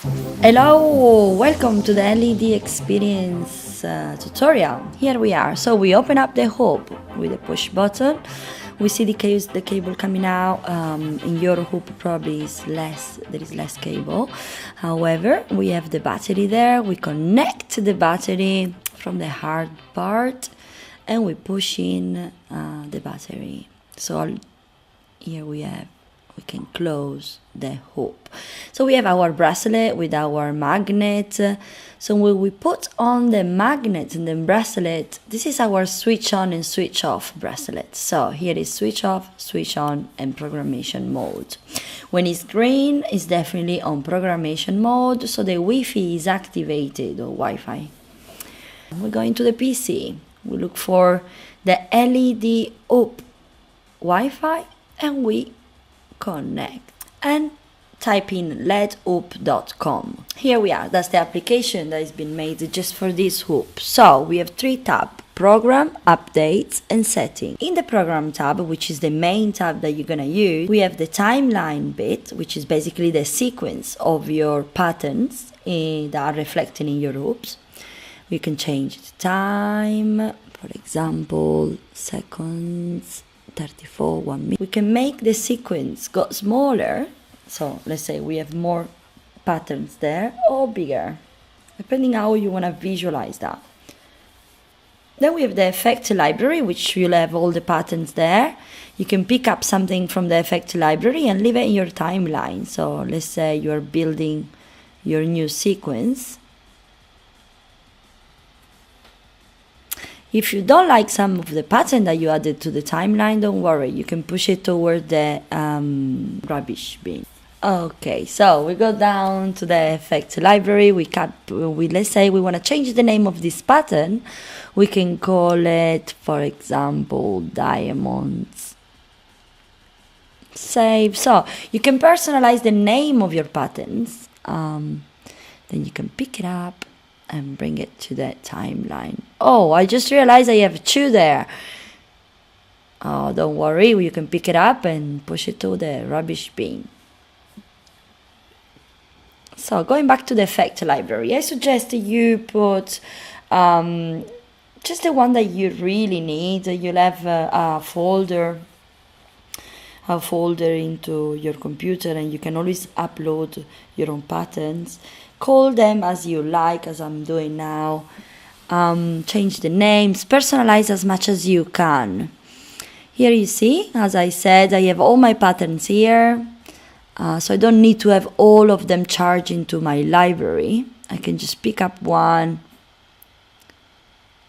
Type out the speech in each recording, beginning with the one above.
Hello, welcome to the LED experience tutorial. Here we are. So we open up the hoop with a push button. We see the cable coming out. In your hoop probably there is less cable. However, we have the battery there. We connect the battery from the hard part and we push in the battery. So here we can close the hoop. So we have our bracelet with our magnet. So when we put on the magnet and the bracelet, this is our switch on and switch off bracelet. So here is switch off, switch on, and programmation mode. When it's green, it's definitely on programmation mode, so the Wi-Fi is activated, or Wi-Fi. We go into the PC. We look for the LED hoop Wi-Fi and we connect and type in ledhoop.com. Here we are. That's the application that has been made just for this hoop. So we have 3 tabs: program, updates, and setting. In the program tab, which is the main tab that you're gonna use, we have the timeline bit, which is basically the sequence of your patterns that are reflected in your hoops. We can change the time, for example, seconds, 34, 1 minute. We can make the sequence go smaller, so let's say we have more patterns there, or bigger, depending how you want to visualize that. Then we have the effect library, which will have all the patterns there. You can pick up something from the effect library and leave it in your timeline. So let's say you're building your new sequence. If you don't like some of the pattern that you added to the timeline, don't worry, you can push it toward the rubbish bin. Okay, so we go down to the effect library. Let's say we want to change the name of this pattern. We can call it, for example, diamonds. Save. So you can personalize the name of your patterns. Then you can pick it up and bring it to the timeline. Oh, I just realized I have 2 there. Oh, don't worry, you can pick it up and push it to the rubbish bin. So going back to the effect library, I suggest you put just the one that you really need. You'll have a folder into your computer, and you can always upload your own patterns. Call them as you like, as I'm doing now. Change the names, personalize as much as you can. Here you see, as I said, I have all my patterns here. So I don't need to have all of them charged into my library. I can just pick up one,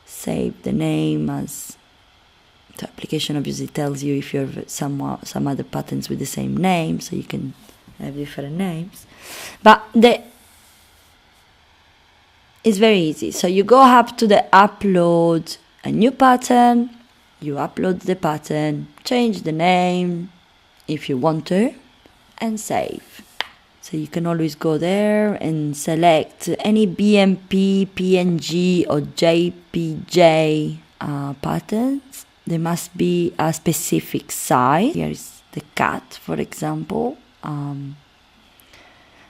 save the name as the application obviously tells you if you have some other patterns with the same name, so you can have different names. But it's very easy. So you go up to the upload a new pattern, you upload the pattern, change the name if you want to, and save. So you can always go there and select any BMP, PNG, or JPJ patterns. There must be a specific size. Here is the cat, for example.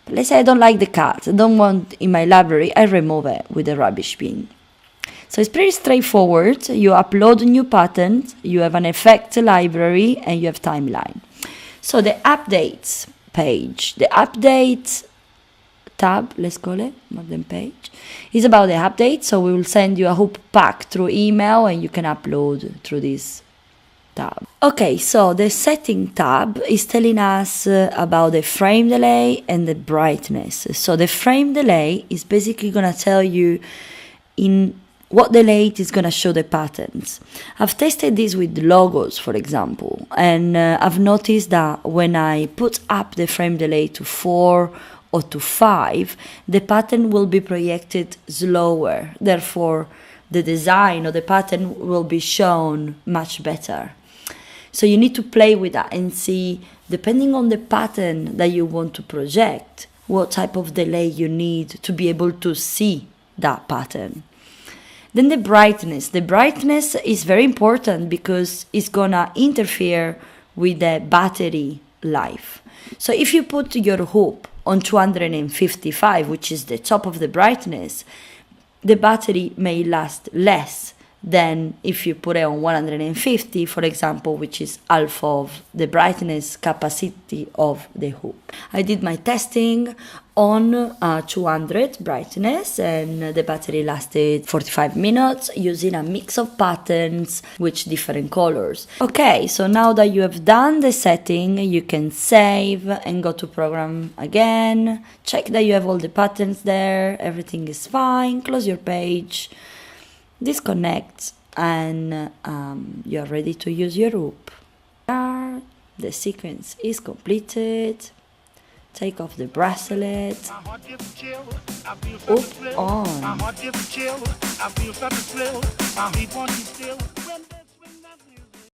Let's say I don't like the cat, I don't want in my library, I remove it with the rubbish bin. So it's pretty straightforward. You upload new patterns, you have an effect library, and you have timeline. So the updates page, the update tab, let's call it, not the page, is about the update. So we will send you a hoop pack through email and you can upload through this tab. Okay, so the setting tab is telling us about the frame delay and the brightness. So the frame delay is basically going to tell you in what delay it is going to show the patterns. I've tested this with logos, for example, and I've noticed that when I put up the frame delay to 4 or to 5, the pattern will be projected slower. Therefore, the design or the pattern will be shown much better. So you need to play with that and see, depending on the pattern that you want to project, what type of delay you need to be able to see that pattern. Then the brightness. The brightness is very important because it's gonna interfere with the battery life. So if you put your hoop on 255, which is the top of the brightness, the battery may last less than if you put it on 150, for example, which is half of the brightness capacity of the hoop. I did my testing on 200 brightness and the battery lasted 45 minutes using a mix of patterns with different colors. Okay, so now that you have done the setting, you can save and go to program again, check that you have all the patterns there, everything is fine, close your page, disconnect, and you're ready to use your hoop. The sequence is completed. Take off the bracelet. Hoop on.